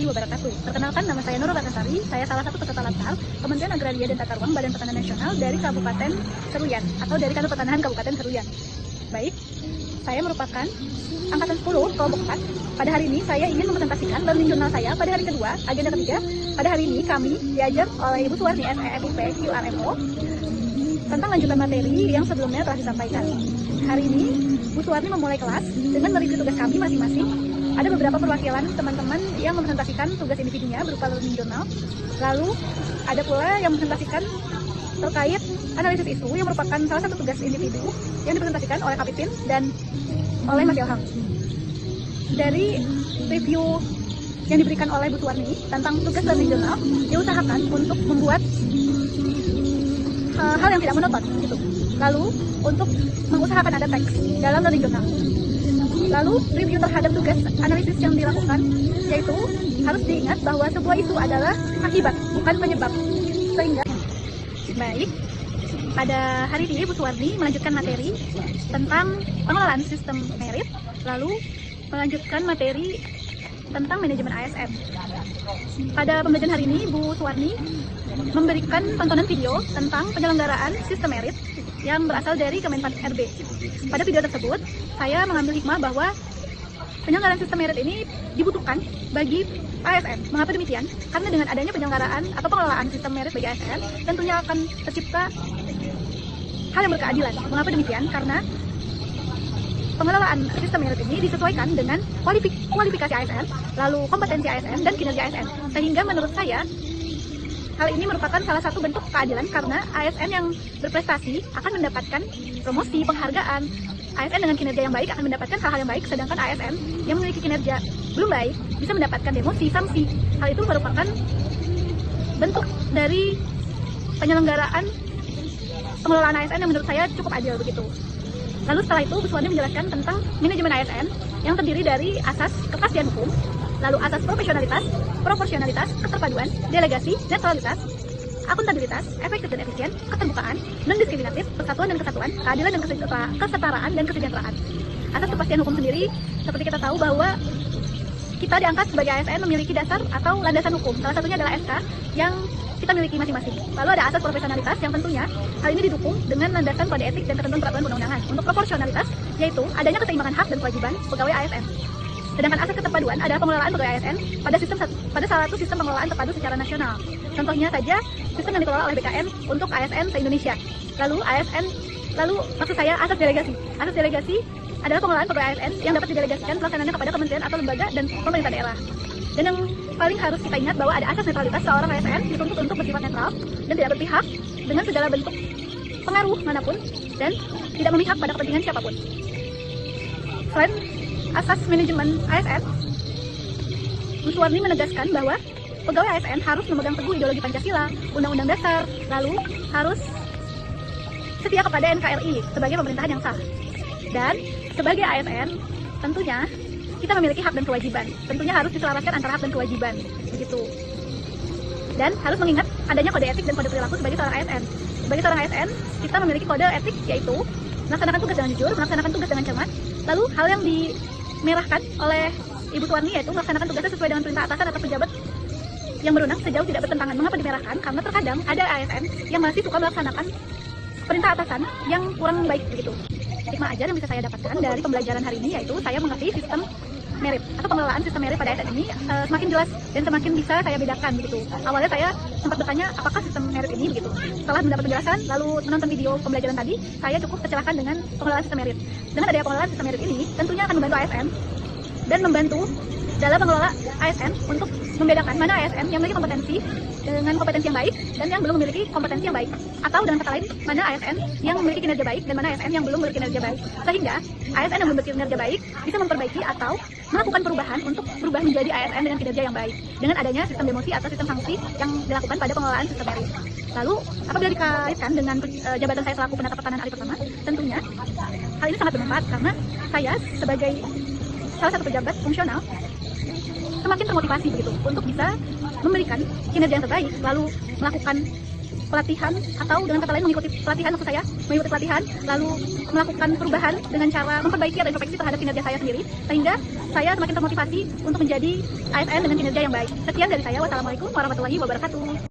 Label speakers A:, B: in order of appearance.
A: wabarakatuh. Perkenalkan, nama saya Nurul Ratnasari. Saya salah satu peserta Latar Kementerian Agraria dan Tata Ruang Badan Pertanahan Nasional dari Kabupaten Seruyan atau dari Kantor Pertanahan Kabupaten Seruyan. Baik, saya merupakan angkatan 10 kelompok 4. Pada hari ini saya ingin mempresentasikan learning journal saya pada hari kedua, agenda ketiga. Pada hari ini kami diajar oleh Ibu Suwarni SEFIP QRMO tentang lanjutan materi yang sebelumnya telah disampaikan. Hari ini Bu Suwarni memulai kelas dengan mereview tugas kami masing-masing. Ada beberapa perwakilan teman-teman yang mempresentasikan tugas individunya berupa learning journal. Lalu ada pula yang mempresentasikan terkait analisis isu yang merupakan salah satu tugas individu yang dipresentasikan oleh Kapipin dan oleh Mas Ilham. Dari review yang diberikan oleh Bu Suwarni tentang tugas learning journal, diusahakan untuk membuat hal yang tidak monoton gitu. Lalu untuk mengusahakan ada teks dalam learning journal. Lalu review terhadap tugas analisis yang dilakukan, yaitu harus diingat bahwa sebuah isu adalah akibat, bukan penyebab. Sehingga baik, pada hari ini Bu Suwarni melanjutkan materi tentang pengelolaan sistem merit, lalu melanjutkan materi tentang manajemen ASN. Pada pembelajaran hari ini Bu Suwarni memberikan tontonan video tentang penyelenggaraan sistem merit yang berasal dari Kemenpan RB. Pada video tersebut, saya mengambil hikmah bahwa penyelenggaraan sistem merit ini dibutuhkan bagi ASN. Mengapa demikian? Karena dengan adanya penyelenggaraan atau pengelolaan sistem merit bagi ASN, tentunya akan tercipta hal yang berkeadilan. Mengapa demikian? Karena pengelolaan sistem merit ini disesuaikan dengan kualifikasi ASN, lalu kompetensi ASN, dan kinerja ASN. Sehingga menurut saya, hal ini merupakan salah satu bentuk keadilan karena ASN yang berprestasi akan mendapatkan promosi, penghargaan. ASN dengan kinerja yang baik akan mendapatkan hal-hal yang baik, sedangkan ASN yang memiliki kinerja belum baik bisa mendapatkan demosi, sanksi. Hal itu merupakan bentuk dari penyelenggaraan pengelolaan ASN yang menurut saya cukup adil begitu. Lalu setelah itu Bu Suwarni menjelaskan tentang manajemen ASN yang terdiri dari asas kepastian hukum, lalu asas profesionalitas, proporsionalitas, keterpaduan, delegasi, netralitas, akuntabilitas, efektif dan efisien, keterbukaan, non-diskriminatif, persatuan dan kesatuan, keadilan dan kesetaraan dan kesejahteraan. Asas kepastian hukum sendiri, seperti kita tahu bahwa kita diangkat sebagai ASN memiliki dasar atau landasan hukum. Salah satunya adalah SK yang kita miliki masing-masing. Lalu ada asas profesionalitas yang tentunya hal ini didukung dengan landasan kode etik dan ketentuan peraturan perundang-undangan. Untuk proporsionalitas, yaitu adanya keseimbangan hak dan kewajiban pegawai ASN. Sedangkan asas keterpaduan adalah pengelolaan pegawai ASN pada salah satu sistem pengelolaan terpadu secara nasional. Contohnya saja sistem yang dikelola oleh BKN untuk ASN se-Indonesia. Lalu maksud saya asas delegasi. Asas delegasi adalah pengelolaan pegawai ASN yang dapat didelegasikan pelaksanaannya kepada kementerian atau lembaga dan pemerintah daerah. Dan yang paling harus kita ingat bahwa ada asas netralitas, seorang ASN dituntut untuk bersifat netral dan tidak berpihak dengan segala bentuk pengaruh manapun dan tidak memihak pada kepentingan siapapun. Selain asas manajemen ASN, Bu Suwarni menegaskan bahwa pegawai ASN harus memegang teguh ideologi Pancasila, Undang-Undang Dasar, lalu harus setia kepada NKRI sebagai pemerintahan yang sah. Dan sebagai ASN, tentunya kita memiliki hak dan kewajiban. Tentunya harus diselaraskan antara hak dan kewajiban, begitu. Dan harus mengingat adanya kode etik dan kode perilaku sebagai seorang ASN. Sebagai seorang ASN, kita memiliki kode etik yaitu melaksanakan tugas dengan jujur, melaksanakan tugas dengan cermat. Lalu hal yang dimerahkan oleh Ibu Suwarni yaitu melaksanakan tugasnya sesuai dengan perintah atasan atau pejabat yang berwenang sejauh tidak bertentangan. Mengapa dimerahkan? Karena terkadang ada ASN yang masih suka melaksanakan perintah atasan yang kurang baik begitu. Hikmah ajar yang bisa saya dapatkan dari pembelajaran hari ini yaitu saya mengerti sistem merit atau pengelolaan sistem merit pada ASN ini semakin jelas dan semakin bisa saya bedakan begitu. Awalnya saya sempat bertanya apakah sistem merit ini begitu. Setelah mendapat penjelasan lalu menonton video pembelajaran tadi, saya cukup tercerahkan dengan pengelolaan sistem merit. Dengan adanya pengelolaan sistem merit ini tentunya akan membantu ASN dan membantu dalam mengelola ASN untuk membedakan mana ASN yang memiliki kompetensi dengan kompetensi yang baik dan yang belum memiliki kompetensi yang baik, atau dengan kata lain mana ASN yang memiliki kinerja baik dan mana ASN yang belum memiliki kinerja baik, sehingga ASN yang belum memiliki kinerja baik bisa memperbaiki atau melakukan perubahan untuk berubah menjadi ASN dengan kinerja yang baik dengan adanya sistem demosi atau sistem sanksi yang dilakukan pada pengelolaan sistem merit. Lalu apabila dikaitkan dengan jabatan saya selaku penata pertanahan hari pertama, tentunya hal ini sangat bermanfaat karena saya sebagai salah satu pejabat fungsional semakin termotivasi begitu untuk bisa memberikan kinerja yang terbaik, lalu melakukan pelatihan, atau dengan kata lain mengikuti pelatihan, maksud saya mengikuti pelatihan, lalu melakukan perubahan dengan cara memperbaiki atau introspeksi terhadap kinerja saya sendiri, sehingga saya semakin termotivasi untuk menjadi ASN dengan kinerja yang baik. Sekian dari saya, wassalamualaikum warahmatullahi wabarakatuh.